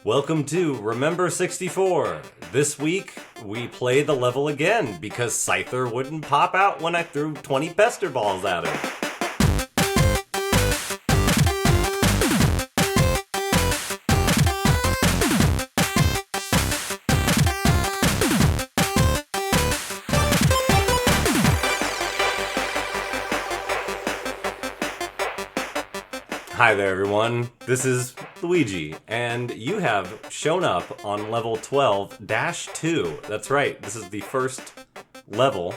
Welcome to Remember 64. This week, we play the level again because Scyther wouldn't pop out when I threw 20 pester balls at him. Hi there, everyone. This is Luigi, and you have shown up on level 12-2. That's right, this is the first level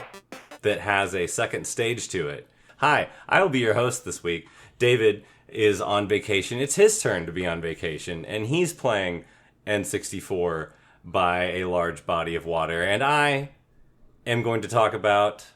that has a second stage to it. Hi, I will be your host this week. David is on vacation. It's his turn to be on vacation, and he's playing N64 by a large body of water, and I am going to talk about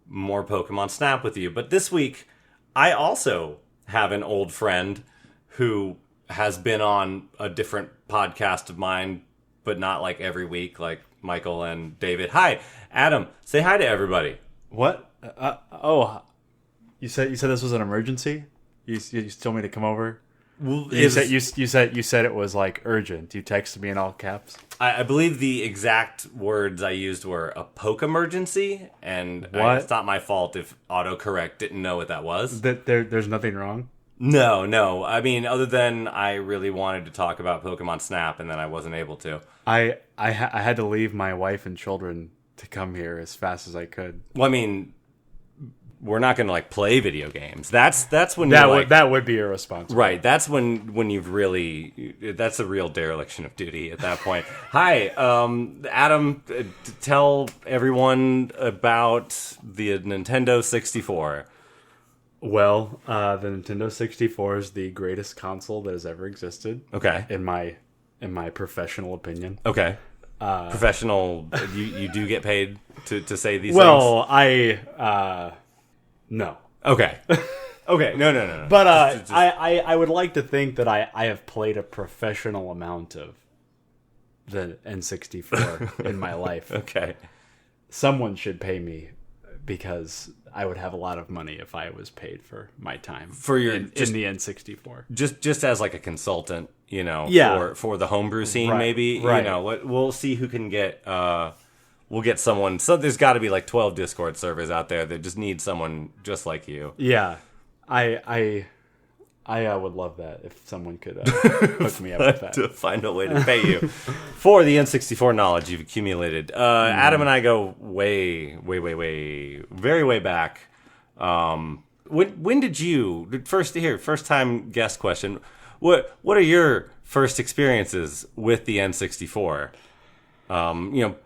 more Pokemon Snap with you. But this week, I also have an old friend who has been on a different podcast of mine, but not like every week, like Michael and David. Hi, Adam. Say hi to everybody. What? You said this was an emergency? You told me to come over? Well, you said it was like urgent. You texted me in all caps. I believe the exact words I used were a poke emergency, and it's not my fault if autocorrect didn't know what that was. There's nothing wrong? No. I mean, other than I really wanted to talk about Pokemon Snap, and then I wasn't able to. I had to leave my wife and children to come here as fast as I could. Well, I mean, we're not going to like play video games. That's when that would be irresponsible. Right. That's when you've really, that's a real dereliction of duty at that point. Hi, Adam. Tell everyone about the Nintendo 64. Well, the Nintendo 64 is the greatest console that has ever existed. Okay. In my professional opinion. Okay. Professional. You do get paid to say these things. Well, no. Okay. Okay. No. But I would like to think that I have played a professional amount of the N64 in my life. Okay. Someone should pay me because I would have a lot of money if I was paid for my time for your in the N64. Just as like a consultant, Yeah. for the homebrew scene, Right, maybe. right. We'll see who can get. We'll get someone. So there's got to be like 12 Discord servers out there that just need someone just like you. Yeah, I would love that if someone could hook me up with that. To find a way to pay you for the N64 knowledge you've accumulated. Adam and I go way, very way back. When did you first time guest question? What are your first experiences with the N64?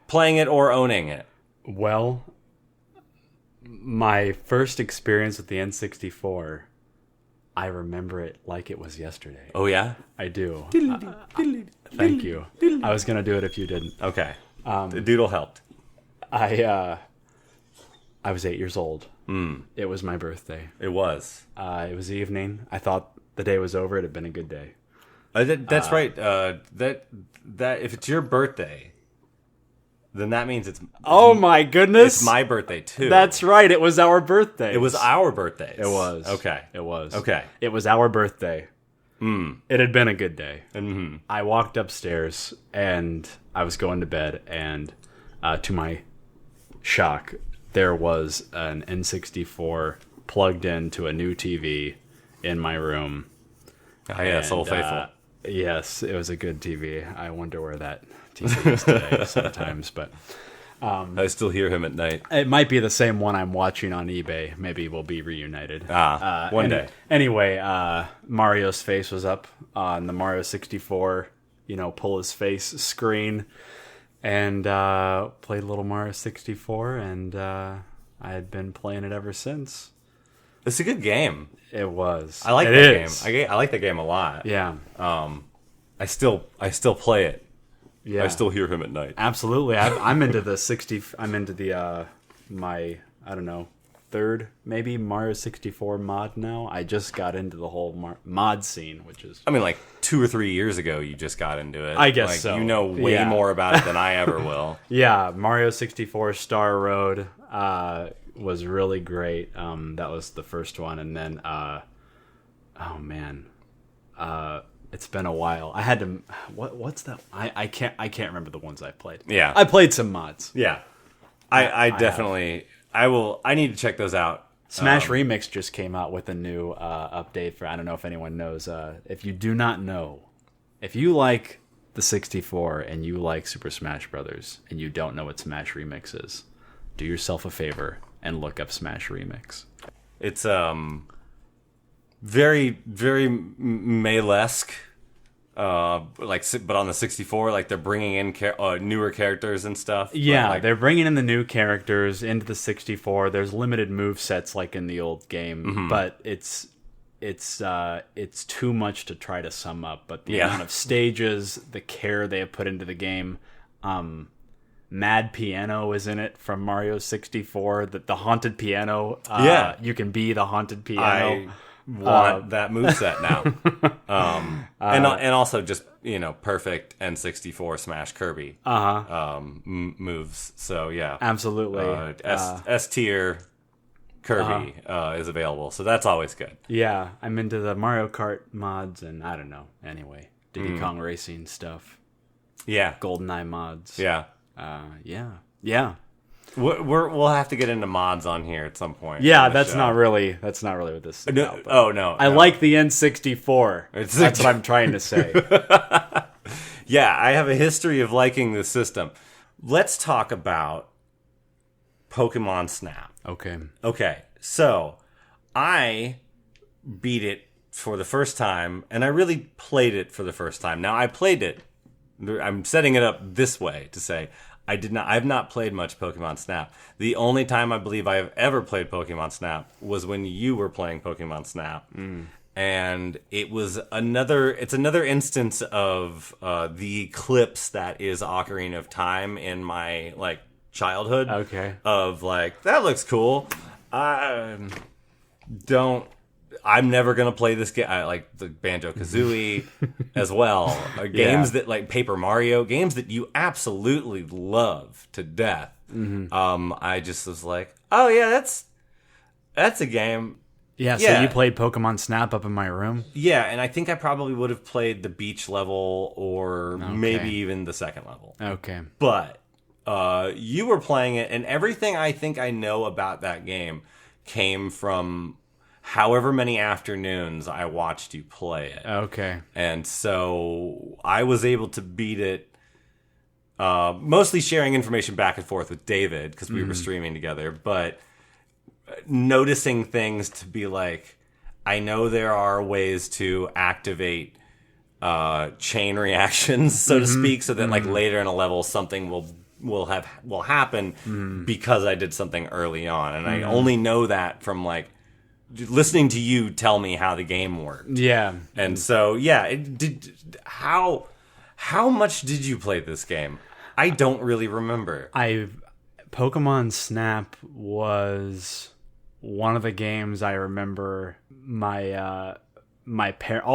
Playing it or owning it? Well, my first experience with the N64, I remember it like it was yesterday. Oh, yeah? I do. Thank you. I was going to do it if you didn't. Okay. The doodle helped. I was 8 years old. Mm. It was my birthday. It was. It was evening. I thought the day was over. It had been a good day. That's right. That if it's your birthday, then that means it's... Oh, my goodness. It's my birthday, too. That's right. It was our birthday. It was our birthdays. It was. Okay. It was. Okay. It was our birthday. Mm. It had been a good day. Mm-hmm. I walked upstairs, and I was going to bed, and to my shock, there was an N64 plugged into a new TV in my room. Oh, yes, Old Faithful. Yes, it was a good TV. I wonder where that TV is today sometimes, but... I still hear him at night. It might be the same one I'm watching on eBay. Maybe we'll be reunited. One day. Anyway, Mario's face was up on the Mario 64, pull his face screen, and played a little Mario 64, and I had been playing it ever since. It's a good game. It was. I like that game. I like that game a lot. Yeah. I still play it. Yeah. I still hear him at night. Absolutely. I'm into the 60. I'm into the my third maybe Mario 64 mod now. I just got into the whole mod scene, which is... I mean, like 2 or 3 years ago, you just got into it. I guess so. You know way more about it than I ever will. Yeah, Mario 64 Star Road was really great. That was the first one, and then It's been a while. I had to. What's that? I can't remember the ones I played. Yeah. I played some mods. Yeah. I definitely. I will. I need to check those out. Smash Remix just came out with a new update for. I don't know if anyone knows. If you do not know, if you like the 64 and you like Super Smash Brothers and you don't know what Smash Remix is, do yourself a favor and look up Smash Remix. It's very very Melee-esque. But on the 64, like they're bringing in newer characters and stuff. Yeah, like, they're bringing in the new characters into the 64. There's limited move sets like in the old game, but it's too much to try to sum up. But the amount of stages, the care they have put into the game, Mad Piano is in it from Mario 64. The haunted piano. You can be the haunted piano. I want that moveset now. And also just, perfect N64 Smash Kirby moves. So, yeah. Absolutely. S tier Kirby is available. So that's always good. Yeah, I'm into the Mario Kart mods and I don't know. Anyway, Diddy Kong Racing stuff. Yeah. GoldenEye mods. Yeah. Yeah. We'll have to get into mods on here at some point. Yeah, that's not really what this is about. No. I like the N64. That's what I'm trying to say. Yeah, I have a history of liking this system. Let's talk about Pokemon Snap. Okay, so I beat it for the first time, and I really played it for the first time. Now, I played it. I'm setting it up this way to say I've not played much Pokemon Snap. The only time I believe I have ever played Pokemon Snap was when you were playing Pokemon Snap. And it's another instance of the eclipse that is Ocarina of Time in my childhood. Okay. Of that looks cool. I'm never gonna play this game. I like the Banjo-Kazooie as well. Games that Paper Mario, games that you absolutely love to death. I just was like, oh yeah, that's a game. Yeah, so you played Pokemon Snap up in my room? Yeah, and I think I probably would have played the beach level or maybe even the second level. Okay. But you were playing it, and everything I think I know about that game came from however many afternoons I watched you play it. Okay. And so I was able to beat it, mostly sharing information back and forth with David, because we were streaming together, but noticing things to be like, I know there are ways to activate chain reactions, so to speak, so that later in a level something will happen because I did something early on. And I only know that from listening to you tell me how the game worked. Yeah. And so, how much did you play this game? I don't really remember. Pokemon Snap was one of the games I remember all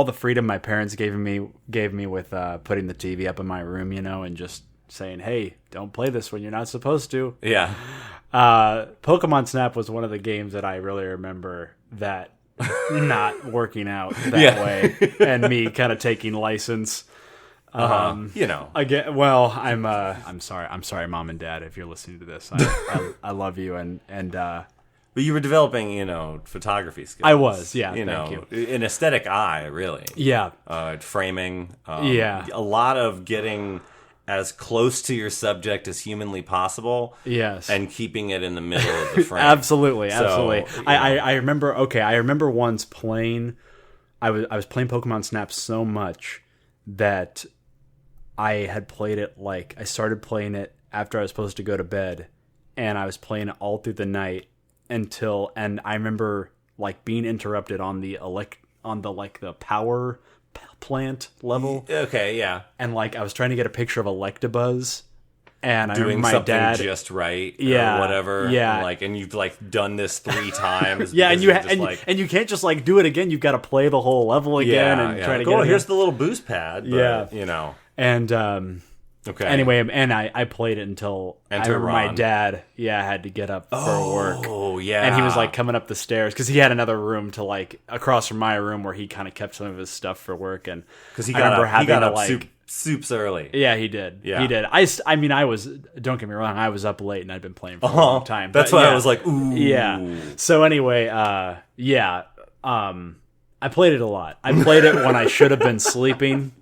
the freedom my parents gave me with putting the TV up in my room, and just saying, hey, don't play this when you're not supposed to. Yeah. Pokemon Snap was one of the games that I really remember that not working out that way, and me kind of taking license. Again, well, I'm sorry, Mom and Dad, if you're listening to this. I love you, and but you were developing, photography skills. I was, yeah. Thank you. An aesthetic eye, really. Yeah. Framing. A lot of getting as close to your subject as humanly possible. Yes. And keeping it in the middle of the frame. Absolutely. So, I remember. Okay, I remember once playing. I was playing Pokemon Snap so much that I had played it I started playing it after I was supposed to go to bed, and I was playing it all through the night and I remember being interrupted on the the power plant level. Okay, yeah. And I was trying to get a picture of Electabuzz, and doing I remember my something dad just right, or whatever. Yeah, and you've done this 3 times. Yeah, and you can't just do it again. You've got to play the whole level again and try to get. Here's the little boost pad. But, And Okay. Anyway, and I played it until I Enter remember my Ron. dad, had to get up for work. Oh, yeah. And he was like coming up the stairs because he had another room to like across from my room where he kind of kept some of his stuff for work. And because he I remember having got to up like soups early. Yeah, he did. Yeah. He did. I mean, I was, don't get me wrong, I was up late and I'd been playing for a long time. That's but why yeah. I was like, ooh. Yeah. So anyway, I played it a lot. I played it when I should have been sleeping,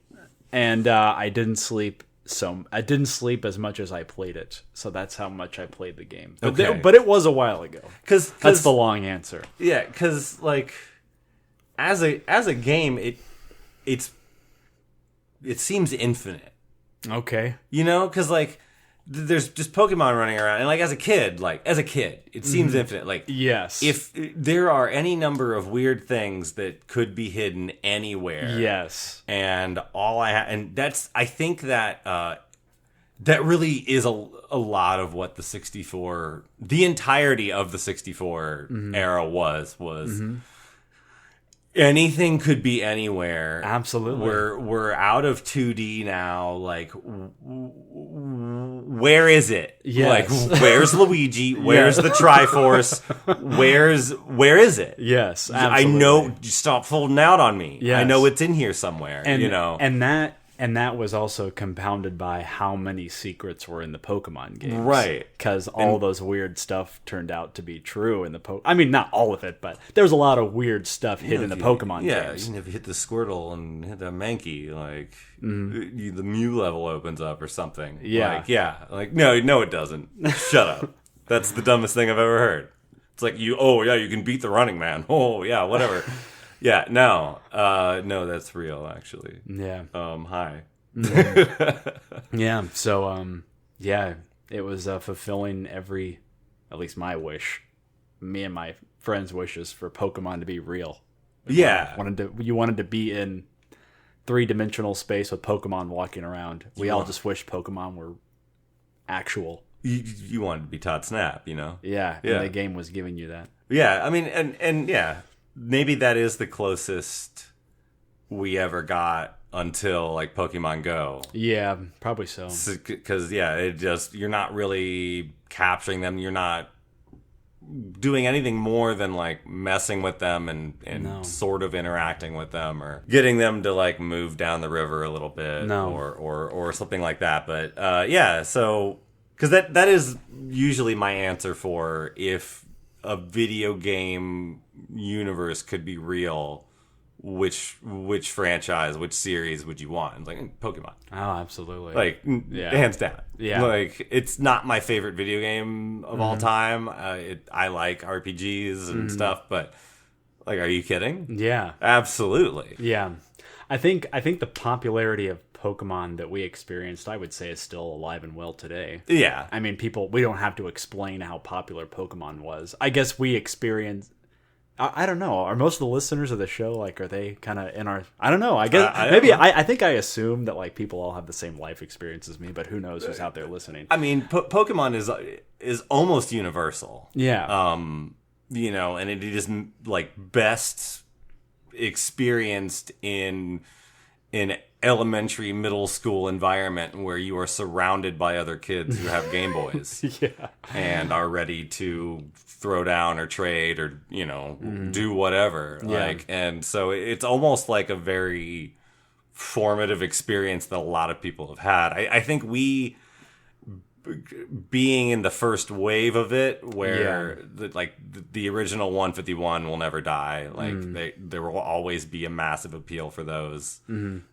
and I didn't sleep. So I didn't sleep as much as I played it. So that's how much I played the game. Okay. But it was a while ago. Cause That's the long answer. Yeah, because like as a game, it seems infinite. Okay. You know, because like there's just Pokemon running around, and like as a kid, it seems infinite. Like Yes. if there are any number of weird things that could be hidden anywhere. Yes. And I think that that really is a lot of what the entirety of the 64 era was. Anything could be anywhere. Absolutely. We're out of 2D now. Like, where is it? Yes. Like, where's Luigi? Where's the Triforce? Where is it? Yes. I Absolutely. know. Stop folding out on me. Yes. I know it's in here somewhere. And, you know, and that was also compounded by how many secrets were in the Pokemon games. Right. Because all those weird stuff turned out to be true in the I mean, not all of it, but there was a lot of weird stuff hidden in the Pokemon games. Even if you hit the Squirtle and hit the Mankey, like the Mew level opens up or something. Yeah. Like no, it doesn't. Shut up. That's the dumbest thing I've ever heard. It's like you can beat the Running Man. Oh yeah, whatever. Yeah, no, that's real actually. Yeah. Hi. Yeah. So, it was fulfilling at least my wish, me and my friends' wishes for Pokemon to be real. Yeah. You wanted to be in 3-dimensional space with Pokemon walking around. We all just wish Pokemon were actual. You wanted to be Todd Snap, you know? Yeah. And the game was giving you that. Yeah, I mean, and yeah, maybe that is the closest we ever got until like Pokemon Go. Yeah, probably so. Because you're not really capturing them. You're not doing anything more than like messing with them and sort of interacting with them or getting them to like move down the river a little bit or something like that. But so because that is usually my answer for if a video game universe could be real, which franchise, which series would you want? It's like Pokemon. Oh, absolutely. Like hands down. Yeah. Like it's not my favorite video game of all time. I like RPGs and stuff, but like, are you kidding? Yeah. Absolutely. Yeah. I think the popularity of Pokemon that we experienced, I would say, is still alive and well today. Yeah. I mean, we don't have to explain how popular Pokemon was. I guess we experienced. I don't know. Are most of the listeners of the show like? Are they kind of in our? I don't know. I guess I think I assume that like people all have the same life experience as me, but who knows who's out there listening? I mean, Pokemon is almost universal. Yeah. You know, and it is like best experienced in elementary, middle school environment where you are surrounded by other kids who have Game Boys and are ready to throw down or trade or, you know, do whatever. Like, and so it's almost like a very formative experience that a lot of people have had. I think being in the first wave of it where the original 151 will never die. Like there will always be a massive appeal for those. And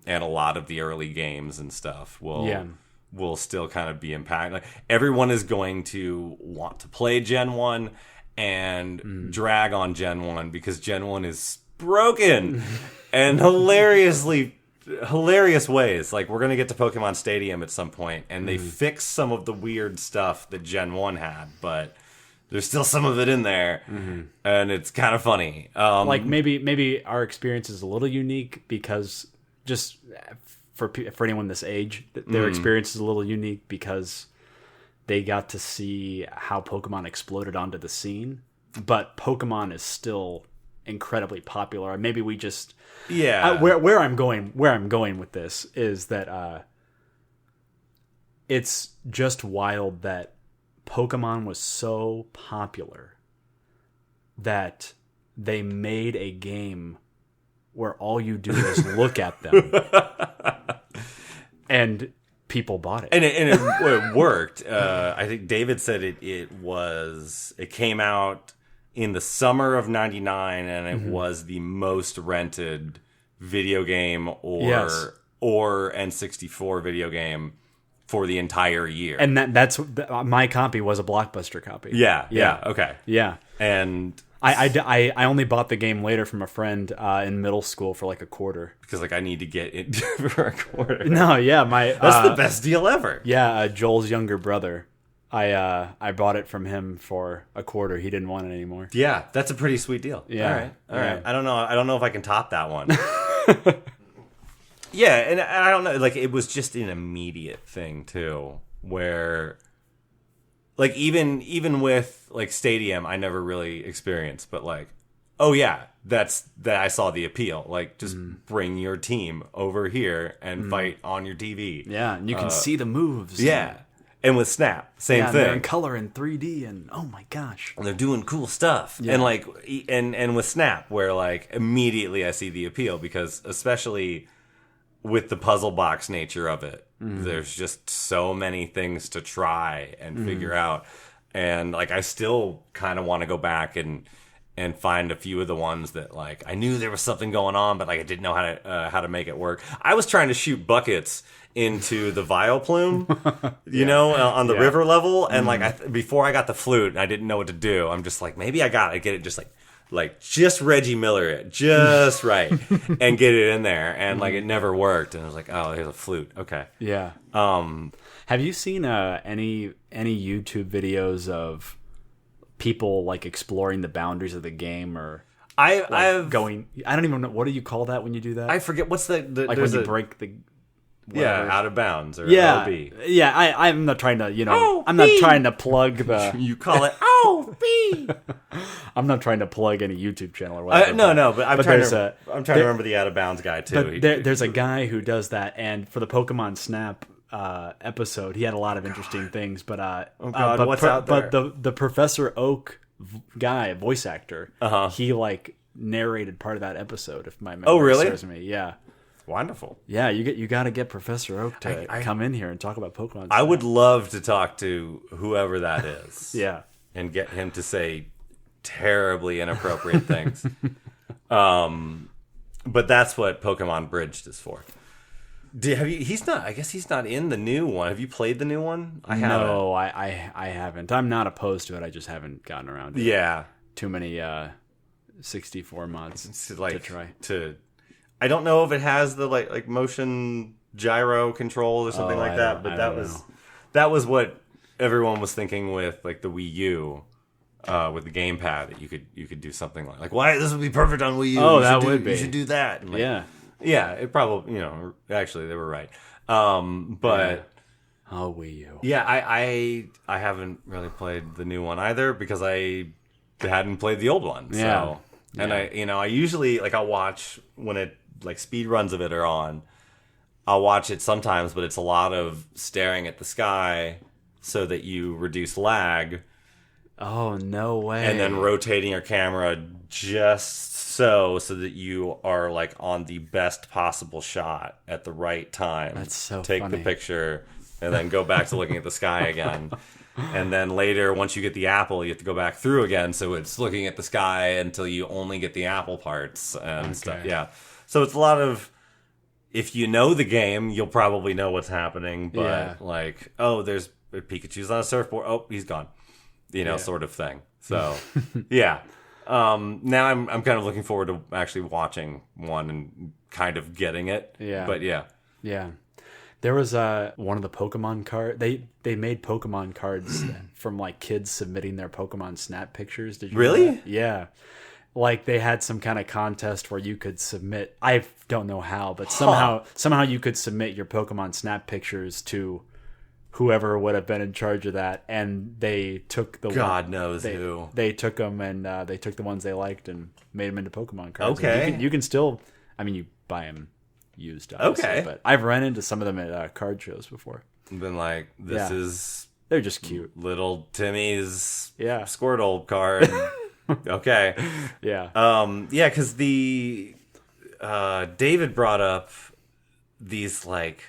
a lot of the early games and stuff will still kind of be impacted. Like everyone is going to want to play Gen 1 and drag on Gen 1 because Gen 1 is broken and hilarious ways. Like we're gonna get to Pokemon Stadium at some point, and they fix some of the weird stuff that Gen 1 had, but there's still some of it in there, and it's kind of funny. Like maybe our experience is a little unique because just for anyone this age, their experience is a little unique because they got to see how Pokemon exploded onto the scene, but Pokemon is still incredibly popular. Maybe we just where I'm going with this is that it's just wild that Pokemon was so popular that they made a game where all you do is look at them. And people bought it. And it worked. I think David said it came out in the summer of 99, and it was the most rented video game or N64 video game for the entire year. And that's my copy was a Blockbuster copy. Yeah. Okay. Yeah. And I only bought the game later from a friend in middle school for like a quarter. Because like I need to get it for a quarter. No, yeah, that's the best deal ever. Yeah, Joel's younger brother. I bought it from him for a quarter. He didn't want it anymore. Yeah, that's a pretty sweet deal. Yeah. All right. I don't know if I can top that one. Yeah, and I don't know. Like, it was just an immediate thing too, where, like, even with like Stadium, I never really experienced, but like, oh yeah, that I saw the appeal. Like, just bring your team over here and fight on your TV. Yeah, and you can see the moves. Yeah. And with Snap, same thing. They're in color in 3D, and oh my gosh, and they're doing cool stuff. Yeah. And like, and with Snap, where like immediately I see the appeal, because especially with the puzzle box nature of it, there's just so many things to try and figure out. And like, I still kind of want to go back and find a few of the ones that like I knew there was something going on, but like I didn't know how to make it work. I was trying to shoot buckets into the Vileplume, you know, on the river level, and like before I got the flute, I didn't know what to do. I'm just like, maybe I gotta get it just like just Reggie Miller it just right and get it in there, and like it never worked, and I was like, oh, here's a flute. Okay. Yeah. Have you seen any YouTube videos of people like exploring the boundaries of the game, or I've going? I don't even know, what do you call that when you do that? I forget what's the like when you break the whatever. Out of bounds or OB. Yeah, I'm not trying to, I'm not trying to plug the you call it OB. I'm not trying to plug any YouTube channel or whatever. But I'm trying to remember the out of bounds guy too. But there's a guy who does that, and for the Pokemon Snap episode, he had a lot of interesting things. But what's out there? But the Professor Oak guy, voice actor, he like narrated part of that episode. If my memory serves me, yeah. Wonderful. Yeah, you got to get Professor Oak to come in here and talk about Pokemon. I would love to talk to whoever that is. Yeah. And get him to say terribly inappropriate things. But that's what Pokemon Bridged is for. He's not. I guess he's not in the new one. Have you played the new one? I haven't. No, I haven't. I'm not opposed to it. I just haven't gotten around to it. Yeah. Too many 64 mods to try. I don't know if it has the like motion gyro control or something like that, but that was what everyone was thinking with like the Wii U, with the gamepad, that you could do something like why this would be perfect on Wii U. Oh, that would be. You should do that. And yeah. It probably actually they were right. But Wii U. Yeah, I haven't really played the new one either because I hadn't played the old one. So I usually like I'll watch when it. Like speed runs of it are on. I'll watch it sometimes, but it's a lot of staring at the sky so that you reduce lag. Oh, no way. And then rotating your camera just so that you are like on the best possible shot at the right time. That's so Take funny. the picture and then go back to looking at the sky again. And then later, once you get the apple, you have to go back through again. So it's looking at the sky until you only get the apple parts and stuff. Yeah. So it's a lot of, if you know the game, you'll probably know what's happening. But like, oh, there's Pikachu's on a surfboard. Oh, he's gone. Sort of thing. So, yeah. Now I'm kind of looking forward to actually watching one and kind of getting it. Yeah. But yeah. Yeah. There was one of the Pokemon card. They made Pokemon cards from like kids submitting their Pokemon Snap pictures. Did you really? know that? Yeah. Like they had some kind of contest where you could submit. I don't know how, but somehow you could submit your Pokemon Snap pictures to whoever would have been in charge of that, and they took the God knows who they took them, and they took the ones they liked and made them into Pokemon cards. Okay, you can still. I mean, you buy them used, obviously, okay, but I've run into some of them at card shows before. Been like, this is They're just cute. little Timmy's Yeah. Squirtle card. Okay. Yeah. Yeah, because David brought up these, like,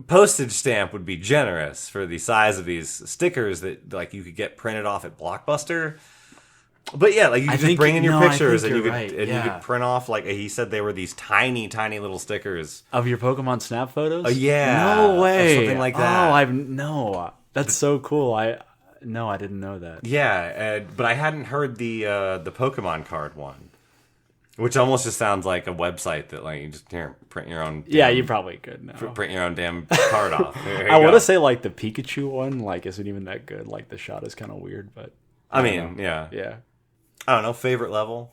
postage stamp would be generous for the size of these stickers that, like, you could get printed off at Blockbuster. But yeah, like, you could just bring in your pictures and you could print off, like, he said they were these tiny, tiny little stickers. Of your Pokemon Snap photos? Yeah. No way. Or something like that. No. That's so cool. I didn't know that. Yeah, but I hadn't heard the Pokemon card one. Which almost just sounds like a website that, like, you just print your own. Yeah, you probably could now. Print your own damn card off. I want to say, like, the Pikachu one, like, isn't even that good. Like, the shot is kind of weird, but I mean, yeah. I don't know. Favorite level?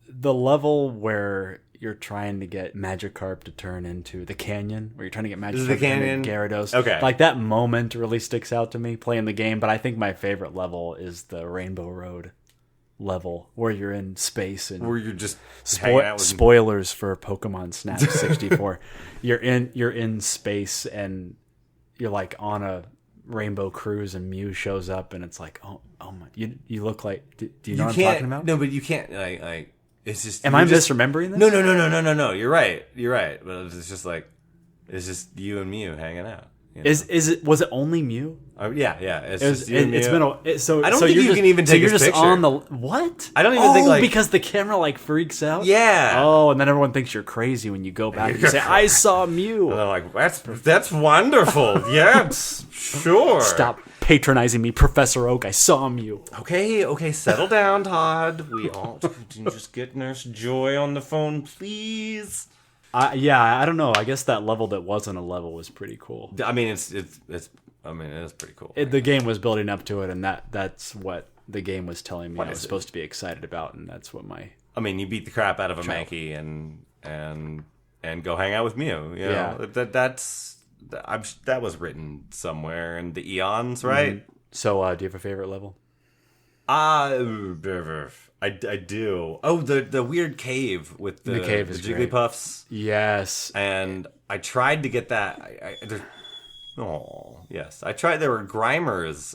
The level where you're trying to get Magikarp to turn into the canyon, where you're trying to get Magikarp to turn into Gyarados. Okay. Like, that moment really sticks out to me playing the game, but I think my favorite level is the Rainbow Road level, where you're in space and where you're just hanging out with spoilers for Pokemon Snap 64. You're in space and you're like on a rainbow cruise and Mew shows up and it's like, oh my, you look like, do you know what I'm talking about? No, but you can't like it's just. Am I misremembering this? No. You're right. But it's just like, it's just you and Mew hanging out. You know? Was it only Mew? Yeah. It's just you and Mew. It's been so. I don't so think you can even take you're his just picture. on the what? I don't even think like because the camera like freaks out. Yeah. Oh, and then everyone thinks you're crazy when you go back and you say, "I saw Mew." And they're like, "That's wonderful." Yeah, sure. Stop patronizing me, Professor Oak. I saw Mew. Okay, settle down, Todd. We all just get Nurse Joy on the phone, please. I don't know. I guess that level that wasn't a level was pretty cool. I mean, it is pretty cool. The game was building up to it, and that's what the game was telling me I was supposed to be excited about, and that's what my. I mean, you beat the crap out of a Mankey and go hang out with Mew. You know? That was written somewhere in the eons, right? Mm-hmm. So, do you have a favorite level? I do. Oh, the weird cave with the Jigglypuffs. Yes. And I tried to get that. Yes. I tried. There were Grimers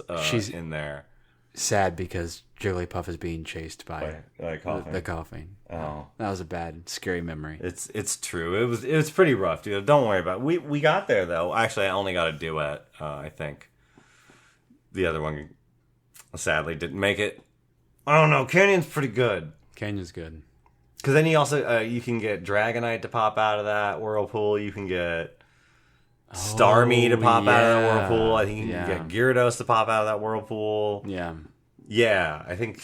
in there. Sad because Jigglypuff is being chased by coughing. The coughing. Oh, that was a bad, scary memory. It's true. It was pretty rough, dude. Don't worry about it. We got there though. Actually, I only got a duet. I think the other one sadly didn't make it. I don't know. Canyon's pretty good. Canyon's good. Because then you also you can get Dragonite to pop out of that whirlpool. You can get Starmie to pop out of that whirlpool. I think you can get Gyarados to pop out of that whirlpool. Yeah. I think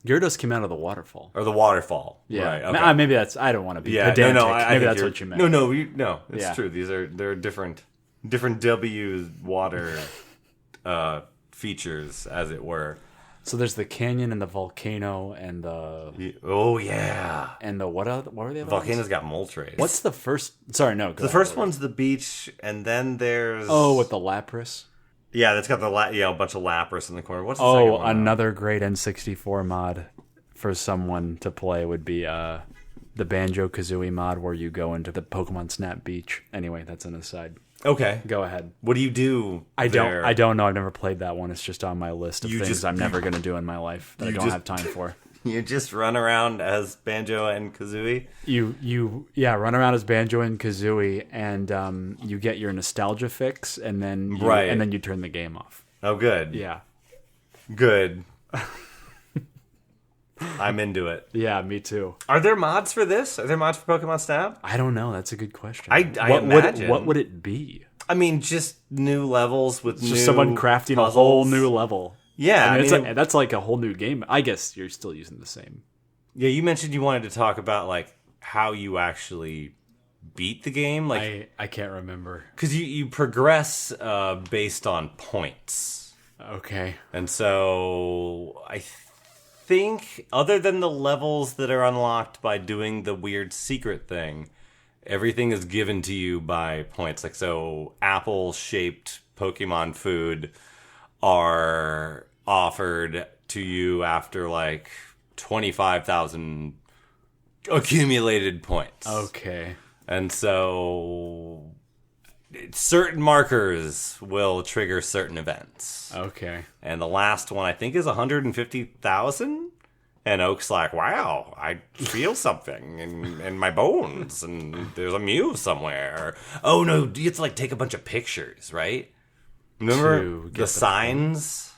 Gyarados came out of the waterfall. Or the waterfall. Yeah. Right, okay. Maybe that's. I don't want to be pedantic. Maybe that's what you meant. No. It's true. They're different W water features, as it were. So there's the canyon and the volcano and the... Oh, yeah. And the... What are the other Volcano's ones? got Moltres. What's the first... Sorry, no. The first one's the beach, and then there's... Oh, with the Lapras? Yeah, that's got a bunch of Lapras in the corner. What's the second one? Another great N64 mod for someone to play would be the Banjo-Kazooie mod where you go into the Pokemon Snap Beach. Anyway, that's an aside. Okay. Go ahead. What do you do there? I don't know. I've never played that one. It's just on my list of things I'm never going to do in my life that I don't have time for. You just run around as Banjo and Kazooie? You run around as Banjo and Kazooie, and you get your nostalgia fix, and then you turn the game off. Oh, good. Yeah. Good. I'm into it. Yeah, me too. Are there mods for this? Are there mods for Pokemon Snap? I don't know. That's a good question. I imagine. What would it be? I mean, just new levels with just someone crafting puzzles. A whole new level. Yeah. I mean, that's like a whole new game. I guess you're still using the same. Yeah, you mentioned you wanted to talk about like how you actually beat the game. Like I can't remember. Because you progress based on points. Okay. And so I think other than the levels that are unlocked by doing the weird secret thing, everything is given to you by points. Like, so apple-shaped Pokemon food are offered to you after like 25,000 accumulated points. Okay. And so certain markers will trigger certain events. Okay. And the last one, I think, is 150,000. And Oak's like, wow, I feel something in my bones. And there's a muse somewhere. Oh, no, you have to, like, take a bunch of pictures, right? Remember the signs?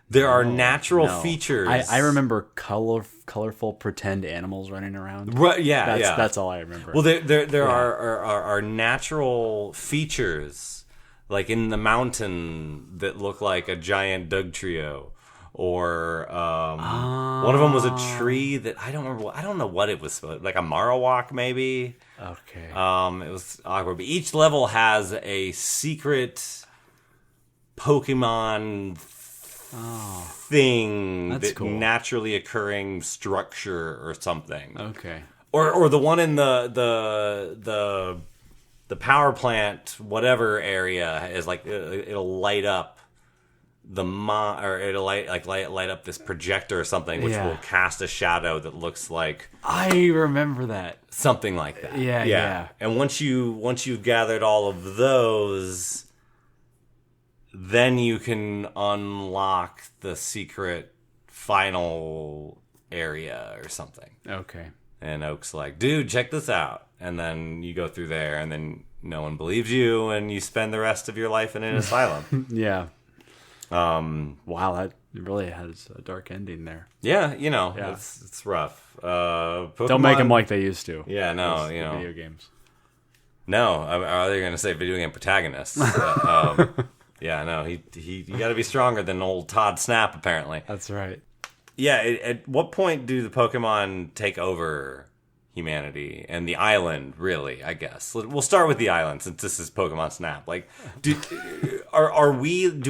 There are natural features. I remember colorful pretend animals running around. Right, yeah, That's all I remember. Well, there are natural features, like in the mountain, that look like a giant Doug trio, or one of them was a tree that I don't remember. I don't know what it was, like a Marowak maybe. Okay. It was awkward, but each level has a secret Pokemon thing, that's cool. Naturally occurring structure or something. Okay. Or the one in the power plant whatever area is like it'll light up or it'll light up this projector or something, which will cast a shadow that looks like, I remember that. something like that. Yeah. And once you've gathered all of those, then you can unlock the secret final area or something. Okay. And Oak's like, dude, check this out. And then you go through there, and then no one believes you, and you spend the rest of your life in an asylum. Yeah. Wow, that really has a dark ending there. Yeah, it's rough. Pokemon, Don't make them like they used to. Yeah, no, video games. No, are they going to say video game protagonists? Yeah, no, he got to be stronger than old Todd Snap, apparently. That's right. Yeah, at what point do the Pokemon take over humanity and the island, really, I guess? We'll start with the island, since this is Pokemon Snap. Like, do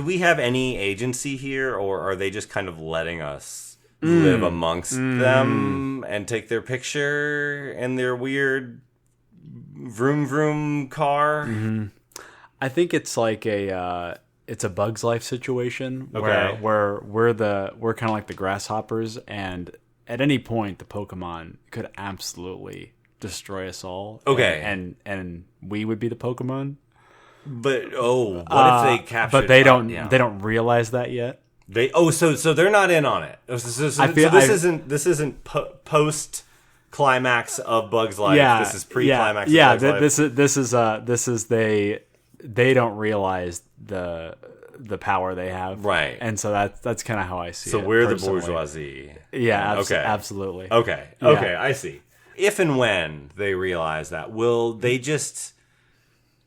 we have any agency here, or are they just kind of letting us live amongst them and take their picture in their weird vroom vroom car? Mm-hmm. I think it's like it's a Bug's Life situation where we're kind of like the grasshoppers, and at any point the Pokemon could absolutely destroy us all. Okay, and we would be the Pokemon. But what if they capture? But they don't. They don't realize that yet. So they're not in on it. This isn't post climax of Bug's Life. Yeah, this is pre-climax. Yeah, of Bug's Life. This is they don't realize the power they have, right? And so that's kind of how I see it. So we're personally. the bourgeoisie. Yeah, absolutely. Okay, I see. If and when they realize that, will they just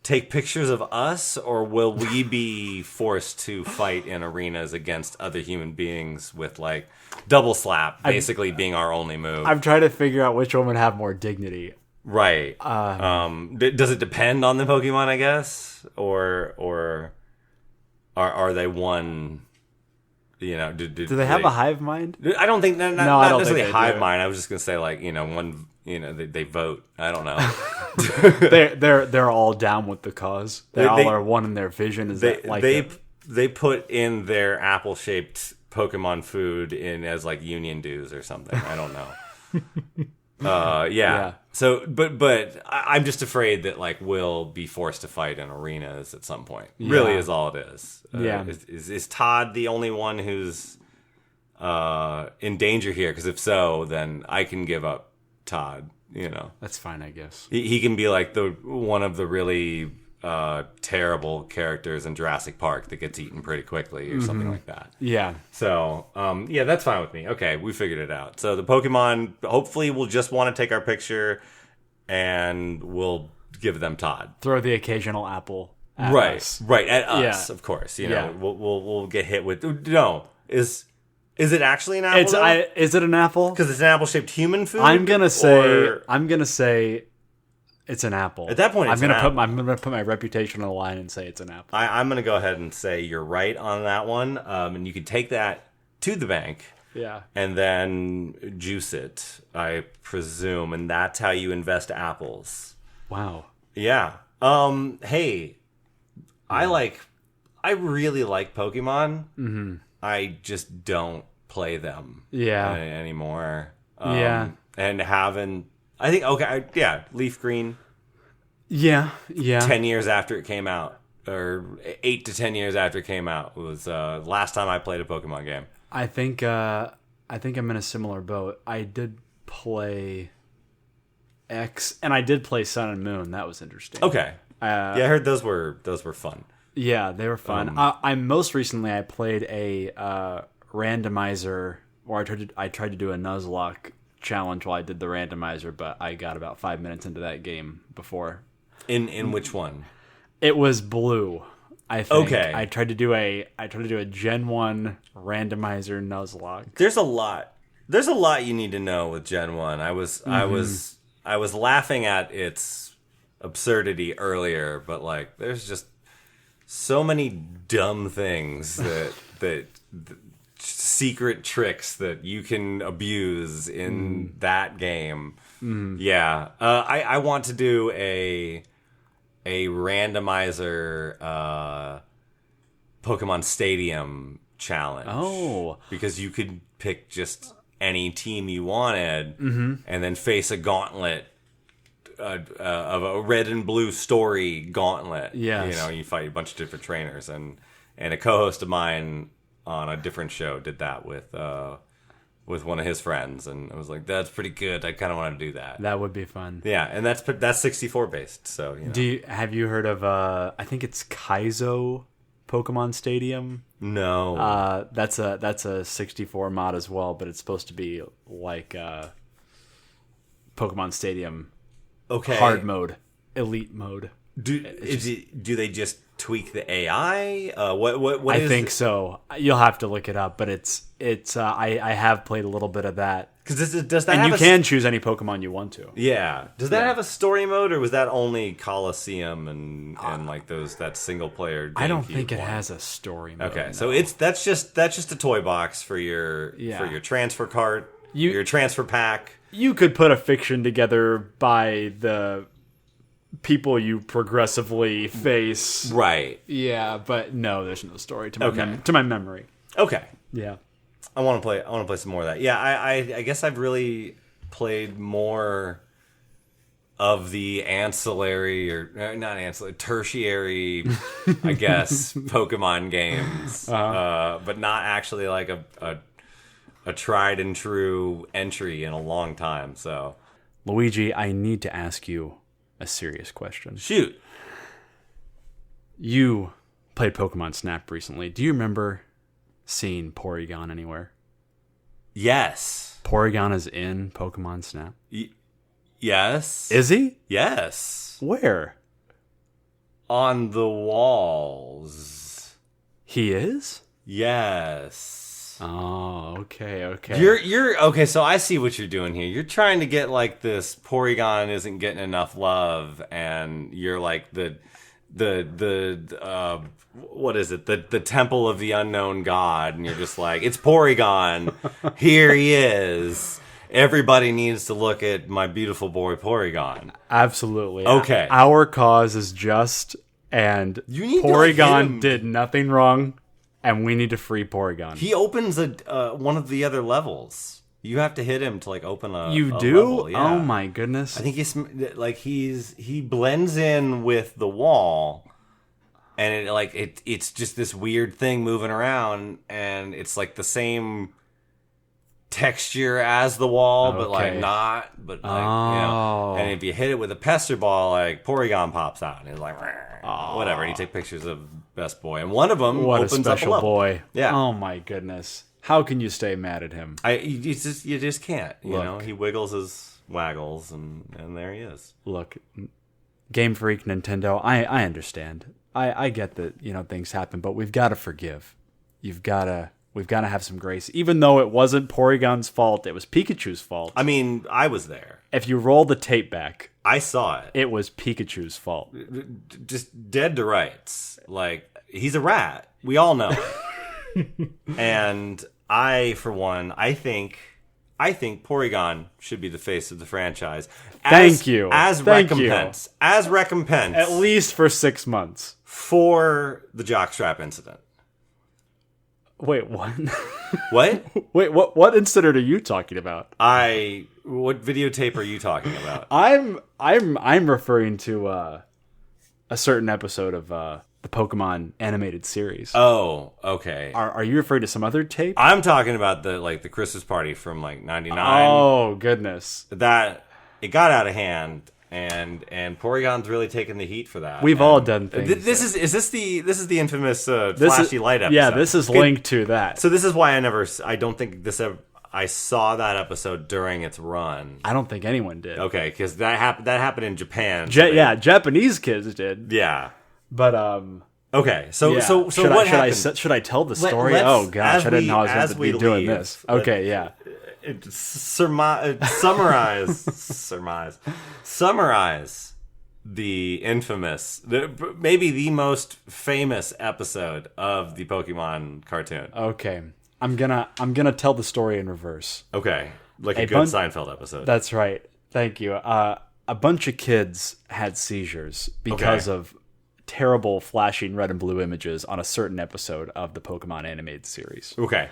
take pictures of us, or will we be forced to fight in arenas against other human beings with like double slap, basically being our only move? I'm trying to figure out which one would have more dignity. Right. Does it depend on the Pokemon, I guess, or are they one? Do they have a hive mind? I don't think. Not I don't necessarily think a hive mind. I was just gonna say one. They vote. I don't know. they're all down with the cause. They all are one in their vision. They put in their apple-shaped Pokemon food in as like union dues or something. I don't know. Yeah. So, but I'm just afraid that like we'll be forced to fight in arenas at some point. Really, is all it is. Is Todd the only one who's in danger here? Because if so, then I can give up Todd. That's fine, I guess. He can be like one of the really terrible characters in Jurassic Park that gets eaten pretty quickly or something like that. Yeah. So, that's fine with me. Okay, we figured it out. So the Pokemon hopefully will just want to take our picture, and we'll give them Todd. Throw the occasional apple at us. Right, at us, of course. We'll get hit with... No, is it actually an apple? Is it an apple? Because it's an apple-shaped human food? I'm gonna say it's an apple. At that point, I'm gonna put my reputation on the line and say it's an apple. I'm gonna go ahead and say you're right on that one, and you can take that to the bank, and then juice it, I presume, and that's how you invest apples. Wow. Yeah. Hey, I really like Pokemon. Mm-hmm. I just don't play them. Anymore. And haven't. I think, Leaf Green, Yeah. 10 years after it came out, or 8 to 10 years after it came out was last time I played a Pokemon game. I think I'm in a similar boat. I did play X, and I did play Sun and Moon. That was interesting. Okay. Yeah, I heard those were fun. Yeah, they were fun. I most recently I played a randomizer, or I tried to do a Nuzlocke challenge while I did the randomizer, but I got about 5 minutes into that game before. In which one? It was Blue. I think. Okay. I tried to do a Gen 1 randomizer Nuzlocke. There's a lot you need to know with Gen 1. I was laughing at its absurdity earlier, but like there's just so many dumb things that secret tricks that you can abuse in that game. Yeah. I want to do a randomizer Pokemon Stadium challenge. Oh. Because you could pick just any team you wanted and then face a gauntlet of a red and blue story gauntlet. Yes. You know, you fight a bunch of different trainers. And a co-host of mine on a different show did that with one of his friends, and I was like, "That's pretty good. I kind of want to do that." That would be fun. Yeah, and that's 64 based. So, you know. Have you heard of? I think it's Kaizo Pokemon Stadium. No. That's a 64 mod as well, but it's supposed to be like Pokemon Stadium. Okay. Hard mode, elite mode. Do they just tweak the AI? What I is think so. You'll have to look it up, but it's. I have played a little bit of that. Because does that and have you can choose any Pokemon you want to. Yeah. Does that have a story mode, or was that only Coliseum and like that single player? I don't think it has a story mode. Okay, no. so that's just a toy box for your transfer cart, your transfer pack. You could put a fiction together by the people you progressively face. Right. Yeah, but no, there's no story to my memory. Okay. Yeah. I want to play some more of that. Yeah, I guess I've really played more of the ancillary or not ancillary, tertiary, I guess, Pokemon games, but not actually like a tried and true entry in a long time. So, Luigi, I need to ask you a serious question. Shoot. You played Pokemon Snap recently. Do you remember seeing Porygon anywhere? Yes. Porygon is in Pokemon Snap? Yes. Is he? Yes. Where? On the walls. He is? Yes. Oh, okay. You're okay, so I see what you're doing here. You're trying to get like this Porygon isn't getting enough love, and you're like the what is it? The Temple of the Unknown God, and you're just like, it's Porygon. Here he is. Everybody needs to look at my beautiful boy Porygon. Absolutely. Okay. Our cause is just, and You need to, Porygon did nothing wrong, and we need to free Porygon. He opens one of the other levels. You have to hit him to like open a You a do? level. Yeah. Oh my goodness. I think he blends in with the wall, and it's just this weird thing moving around, and it's like the same texture as the wall, but like not, but like you know. And if you hit it with a pester ball, like Porygon pops out, and it's like whatever. And you take pictures of Best Boy, and one of them opens a special up a level. boy. Yeah. Oh my goodness. How can you stay mad at him? You just can't. You know, he wiggles his waggles, and there he is. Look, Game Freak, Nintendo, I understand. I get that, things happen, but we've got to forgive. We've got to have some grace. Even though it wasn't Porygon's fault, it was Pikachu's fault. I mean, I was there. If you roll the tape back, I saw it. It was Pikachu's fault. Just dead to rights. Like, he's a rat. We all know it. And I, for one, I think Porygon should be the face of the franchise. Thank you. As recompense. At least for 6 months. For the jockstrap incident. Wait, what? What? Wait, what incident are you talking about? What videotape are you talking about? I'm referring to a certain episode of the Pokemon animated series. Oh, okay. Are you referring to some other tape? I'm talking about the Christmas party from like 99. Oh, goodness. That it got out of hand. And Porygon's really taken the heat for that. We've all done things. Is this the infamous flashy light episode? Yeah, this is linked to that. So this is why I don't think I saw that episode during its run. I don't think anyone did. Okay, because that happened in Japan. Japanese kids did. Yeah, but okay. So what happened? Should I tell the story? Oh gosh, I didn't know I was going to be doing this. Okay, yeah. Summarize the infamous, maybe the most famous episode of the Pokemon cartoon. Okay, I'm gonna tell the story in reverse. Okay, like a good Seinfeld episode. That's right. Thank you. A bunch of kids had seizures because of terrible flashing red and blue images on a certain episode of the Pokemon animated series. Okay.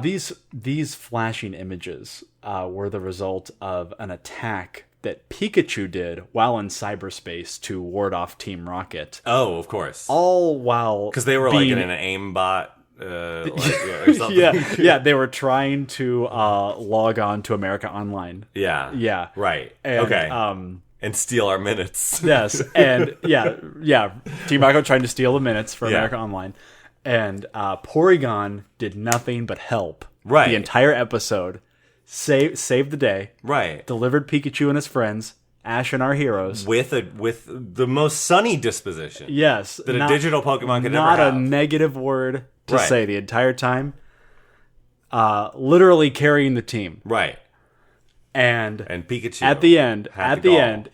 These flashing images were the result of an attack that Pikachu did while in cyberspace to ward off Team Rocket. Oh, of course. All while because they were like in an aimbot. Or something. yeah, they were trying to log on to America Online. Yeah, right. And, and steal our minutes. Yes, and yeah. Team Rocket trying to steal the minutes for America Online. And Porygon did nothing but help. Right. The entire episode. Saved the day. Right. Delivered Pikachu and his friends. Ash and our heroes. With the most sunny disposition. Yes. That a digital Pokemon could ever have. Not a negative word to say the entire time. Literally carrying the team. Right. And Pikachu. At the end,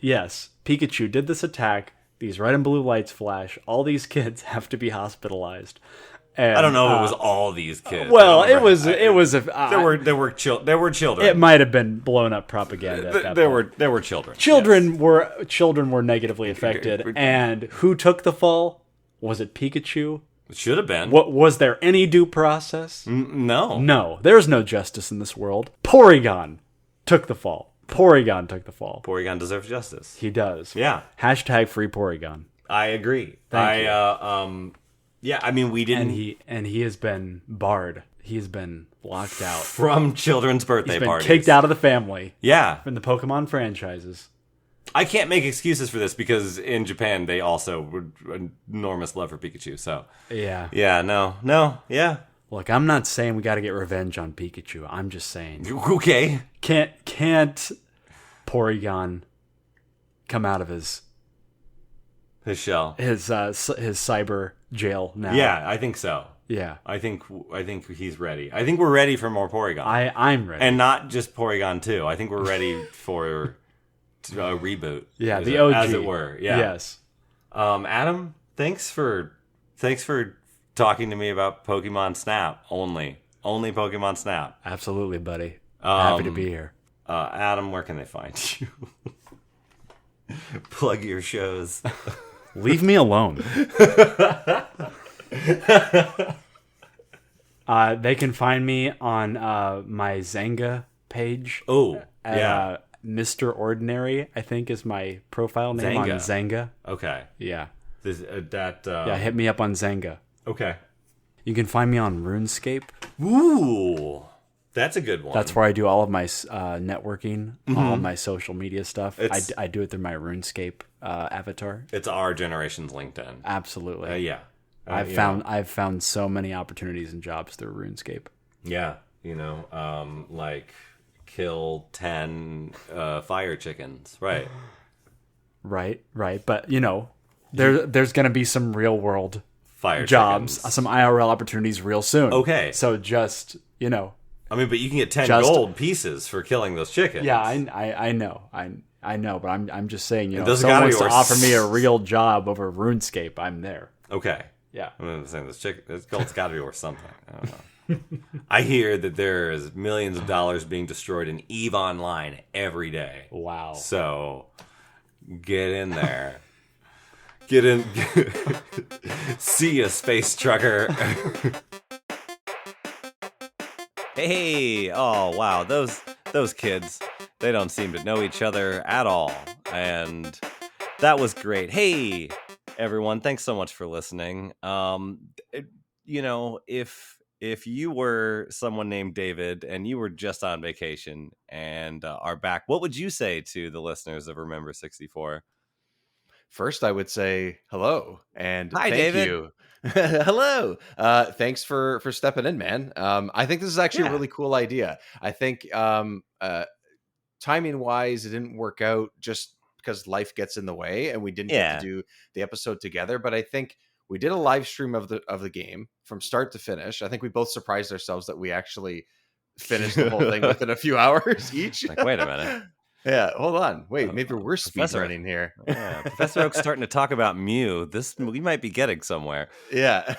yes. Pikachu did this attack. These red and blue lights flash. All these kids have to be hospitalized. And, I don't know if it was all these kids. Well, there were children. It might have been blown up propaganda. At that point. There were children. Children were negatively affected. And who took the fall? Was it Pikachu? It should have been. What was there any due process? No. There's no justice in this world. Porygon took the fall. Porygon deserves justice. He does. Yeah. # free Porygon. I agree. Thank you. Yeah, I mean, we didn't... And he has been barred. He has been locked out. From children's birthday parties. Kicked out of the family. Yeah. From the Pokemon franchises. I can't make excuses for this because in Japan, they also were enormous love for Pikachu, so... Yeah. Yeah, no, yeah. Look, I'm not saying we got to get revenge on Pikachu. I'm just saying... Okay. Can't Porygon come out of his shell, his cyber jail now? Yeah, I think so. Yeah, I think he's ready. I think we're ready for more Porygon. I'm ready, and not just Porygon 2. I think we're ready for a reboot. Yeah, the OG, as it were. Yeah. Yes. Adam, thanks for talking to me about Pokemon Snap only Pokemon Snap. Absolutely, buddy. Happy to be here. Adam, where can they find you? Plug your shows. Leave me alone. They can find me on my Zanga page. Oh, yeah. Mr. Ordinary, I think, is my profile name on Zanga. Okay. Yeah. Yeah, hit me up on Zanga. Okay. You can find me on RuneScape. Ooh. That's a good one. That's where I do all of my networking, all of my social media stuff. I do it through my RuneScape avatar. It's our generation's LinkedIn. Absolutely. Yeah. I've found so many opportunities and jobs through RuneScape. Yeah. Like kill 10 fire chickens. Right. Right. But, there's going to be some real world fire jobs, chickens. Some IRL opportunities real soon. Okay. So just, I mean, but you can get 10 gold pieces for killing those chickens. Yeah, I know. I know, but I'm just saying, if someone wants to offer me a real job over RuneScape, I'm there. Okay. Yeah. I'm saying this gold's got to be worth something. I don't know. I hear that there is millions of dollars being destroyed in EVE Online every day. Wow. So get in there. Get in. See ya, space trucker. Hey, oh wow, those kids, they don't seem to know each other at all. And that was great. Hey, everyone, thanks so much for listening. If you were someone named David and you were just on vacation and are back, what would you say to the listeners of Remember 64? First, I would say hello and Hi, thank David. you. Hello. Thanks for stepping in, man. I think this is actually a Yeah. really cool idea. I think timing wise, it didn't work out just because life gets in the way and we didn't get to Yeah. do the episode together. But I think we did a live stream of the game from start to finish. I think we both surprised ourselves that we actually finished the whole thing within a few hours each. Like, wait a minute. Yeah, hold on. Wait, maybe we're speed Professor. running here. Yeah, Professor Oak's starting to talk about Mew. We might be getting somewhere. Yeah.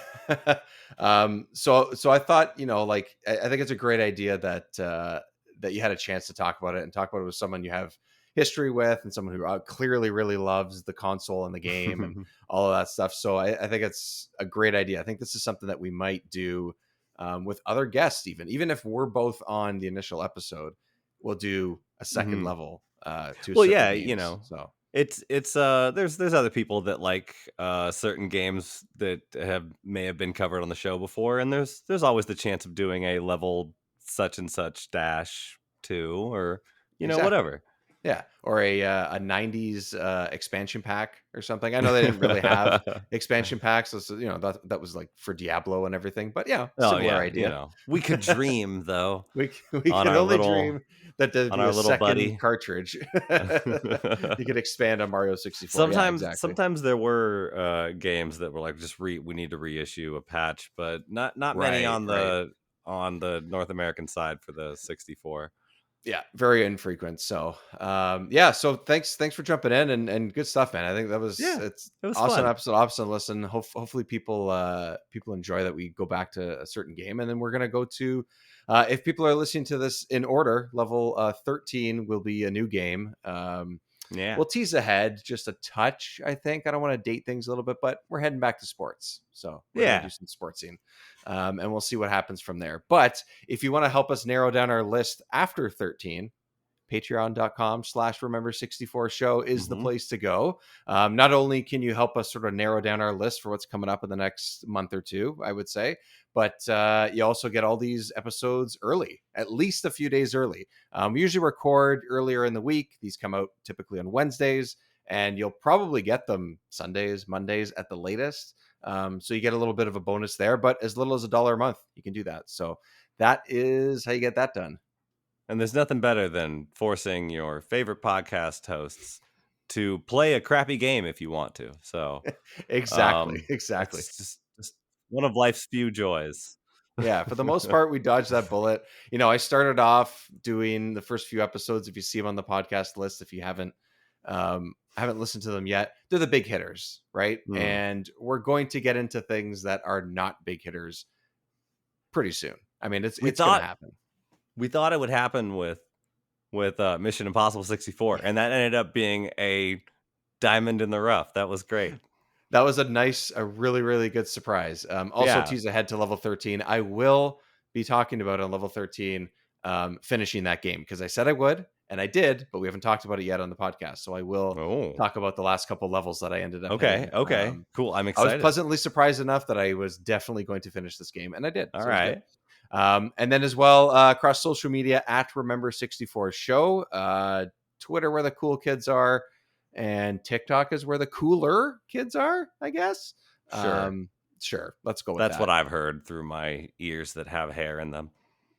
So I thought, I think it's a great idea that that you had a chance to talk about it and talk about it with someone you have history with and someone who clearly really loves the console and the game and all of that stuff. So I think it's a great idea. I think this is something that we might do with other guests, even if we're both on the initial episode, we'll do a second level to Well, certain yeah, games. So it's there's other people that like certain games that may have been covered on the show before, and there's always the chance of doing a level such and such -2 or Exactly. whatever. Yeah, or a 90s expansion pack or something. I know they didn't really have expansion packs, so that was like for Diablo and everything. But yeah, similar idea. We could dream though. We on can our only little- dream that there'd on be our a little second buddy. cartridge. You could expand on Mario 64. Yeah, exactly. Sometimes there were games that were like we need to reissue a patch, but not many on the North American side for the 64. Yeah, very infrequent. So so thanks for jumping in and good stuff, man. I think it was awesome fun. episode, awesome listen. Hopefully people enjoy that we go back to a certain game, and then we're gonna go to if people are listening to this in order, level 13 will be a new game. We'll tease ahead just a touch. I think I don't want to date things a little bit, but we're heading back to sports, so we're gonna do some sportsing. And we'll see what happens from there. But if you want to help us narrow down our list after 13, patreon.com/remember64show is the place to go. Not only can you help us sort of narrow down our list for what's coming up in the next month or two, I would say, but you also get all these episodes early, at least a few days early. We usually record earlier in the week. These come out typically on Wednesdays, and you'll probably get them Sundays, Mondays at the latest. So you get a little bit of a bonus there, but as little as $1 a month, you can do that. So that is how you get that done. And there's nothing better than forcing your favorite podcast hosts to play a crappy game if you want to. So exactly. It's just one of life's few joys. Yeah, for the most part, we dodged that bullet. I started off doing the first few episodes. If you see them on the podcast list, if you haven't listened to them yet, they're the big hitters, right? And we're going to get into things that are not big hitters pretty soon. I mean, it's going to happen. We thought it would happen with Mission Impossible 64, and that ended up being a diamond in the rough. That was great. That was a really, really good surprise. Tease ahead to level 13. I will be talking about on level 13 finishing that game because I said I would, and I did, but we haven't talked about it yet on the podcast. So I will talk about the last couple levels that I ended up hitting. Okay. Cool. I'm excited. I was pleasantly surprised enough that I was definitely going to finish this game, and I did. All right. And then as well, across social media at Remember64 Show, Twitter where the cool kids are, and TikTok is where the cooler kids are, I guess. Sure. Let's go with that. That's what I've heard through my ears that have hair in them.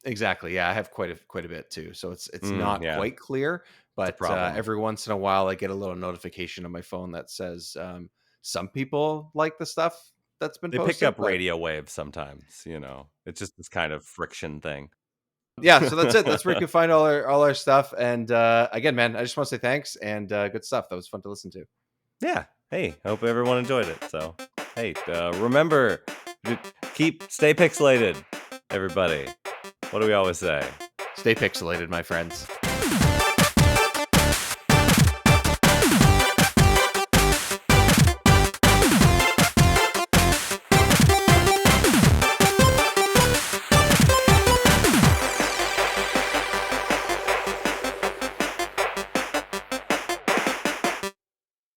Exactly. Yeah, I have quite a bit too. So it's not quite clear, but every once in a while I get a little notification on my phone that says some people like the stuff that's been posted. They pick up radio waves sometimes, It's just this kind of friction thing. Yeah, so that's it. That's where you can find all our stuff. And again, man, I just want to say thanks and good stuff. That was fun to listen to. Yeah. Hey, hope everyone enjoyed it. So, hey, remember, stay pixelated, everybody. What do we always say? Stay pixelated, my friends.